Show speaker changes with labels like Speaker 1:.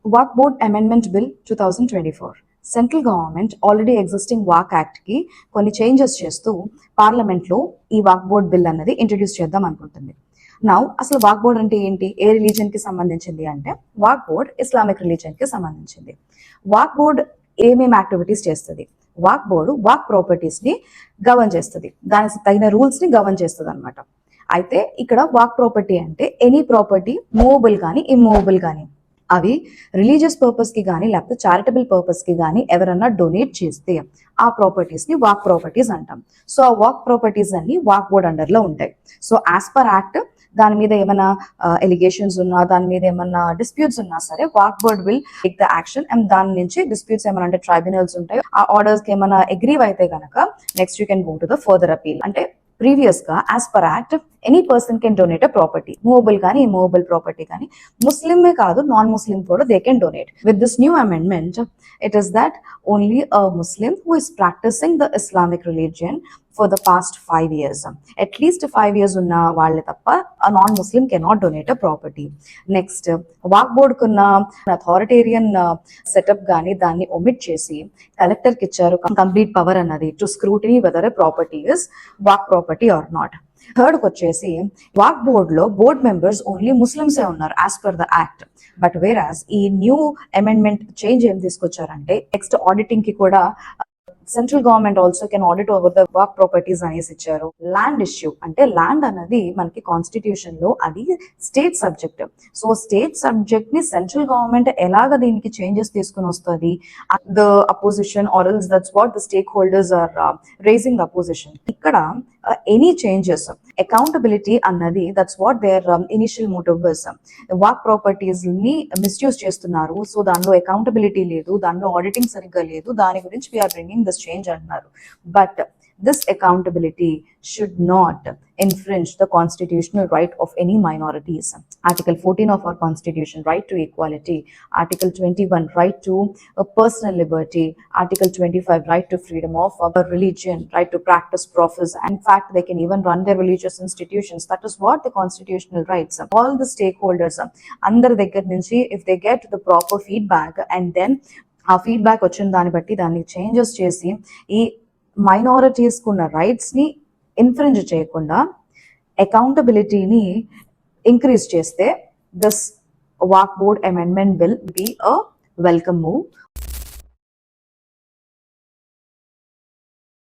Speaker 1: Walk board amendment bill 2024 central government already existing walk act కి కొన్ని changes చేస్తూ parliament లో ఈ వాక్ బోర్డ్ బిల్ అన్నది ఇంట్రడ్యూస్ చేద్దాం అనుకుంటుంది. నౌ అసలు వాక్ బోర్డ్ అంటే ఏంటి, ఏ రిలీజన్ కి సంబంధించింది అంటే వాక్ బోర్డ్ ఇస్లామిక్ రిలీజన్ కి సంబంధించింది. వాక్ బోర్డ్ ఏమేమి యాక్టివిటీస్ చేస్తుంది? వాక్ బోర్డు వాక్ ప్రాపర్టీస్ ని గవర్న్ చేస్తుంది, దానికి తగిన రూల్స్ ని గవర్న్ చేస్తుంది అనమాట. అయితే ఇక్కడ వాక్ ప్రాపర్టీ అంటే ఎనీ ప్రాపర్టీ, మూవబుల్ కానీ ఇమ్మూవబుల్ కానీ, అవి రిలీజియస్ పర్పస్ కి కానీ లేకపోతే చారిటబుల్ పర్పస్ కి కానీ ఎవరన్నా డొనేట్ చేస్తే ఆ ప్రాపర్టీస్ ని వాక్ ప్రాపర్టీస్ అంటాం. సో ఆ వాక్ ప్రాపర్టీస్ అన్ని వాక్ బోర్డ్ అండర్ లో ఉంటాయి. సో యాజ్ పర్ యాక్ట్ దాని మీద ఏమైనా ఎలిగేషన్స్ ఉన్నా, దాని మీద ఏమన్నా డిస్ప్యూట్స్ ఉన్నా సరే walk board will take the action. And దాని నుంచి డిస్ప్యూట్స్ ఏమైనా అంటే ట్రైబ్యునల్స్ ఉంటాయి, ఆ ఆర్డర్స్ కి ఏమైనా అగ్రీవ్ అయితే కనుక next you can go to the further appeal. అంటే ప్రీవియస్ గా as per act any person can donate a property, movable కానీ ఇమూవబుల్ ప్రాపర్టీ కానీ, ముస్లిమే కాదు నాన్ ముస్లిం కూడా they can donate. With this new amendment it is that only a Muslim who is practicing the Islamic religion for the past 5 years, at least 5 years unna valle tappa a non-Muslim cannot donate a property. Next, Waqf board కున్న authoritarian setup గానీ దాన్ని omit చేసి collector కి ఇచ్చారు complete power అన్నది to scrutiny whether a property is Waqf property or not. Third వచ్చేసి Waqf board లో board members only ముస్లిమ్సే ఉన్నారు as per the act. But whereas ఈ న్యూ అమెండ్మెంట్ చేంజ్ ఏం తీసుకొచ్చారంటే నెక్స్ట్ ఆడిటింగ్ కి కూడా central government also can audit over the walk properties అనేసి ఇచ్చారు. ల్యాండ్ ఇష్యూ అంటే ల్యాండ్ అనేది మనకి కాన్స్టిట్యూషన్ లో అది state subject. So state subject ని సెంట్రల్ గవర్నమెంట్ ఎలాగ దీనికి చేంజెస్ తీసుకుని వస్తుంది, the opposition or else that's what the stakeholders are raising the opposition. ఇక్కడ ఎనీ చేంజెస్ అకౌంటబిలిటీ అన్నది that's what their initial motive was. Waqf properties ని misuse చేస్తున్నారు, so దానిలో అకౌంటబిలిటీ లేదు, దానిలో ఆడిటింగ్ సరిగ్గా లేదు, దాని గురించి వీఆర్ బ్రింగింగ్ దిస్ చేంజ్ అంటున్నారు. But this accountability should not infringe the constitutional right of any minorities. Article 14 of our constitution, right to equality. Article 21, right to personal liberty. Article 25, right to freedom of religion, right to practice, profess. In fact, they can even run their religious institutions. That is what the constitutional rights. All the stakeholders అందరి దగ్గర నుంచి if they get the proper feedback and then ఆ feedback వచ్చిన దాన్ని బట్టి దాన్ని changes చేసి ఈ మైనారిటీస్ కున్న రైట్స్ ని ఇన్ఫ్రింజ్ చేయకుండా అకౌంటబిలిటీని ఇంక్రీజ్ చేస్తే this walk board amendment bill be a welcome move.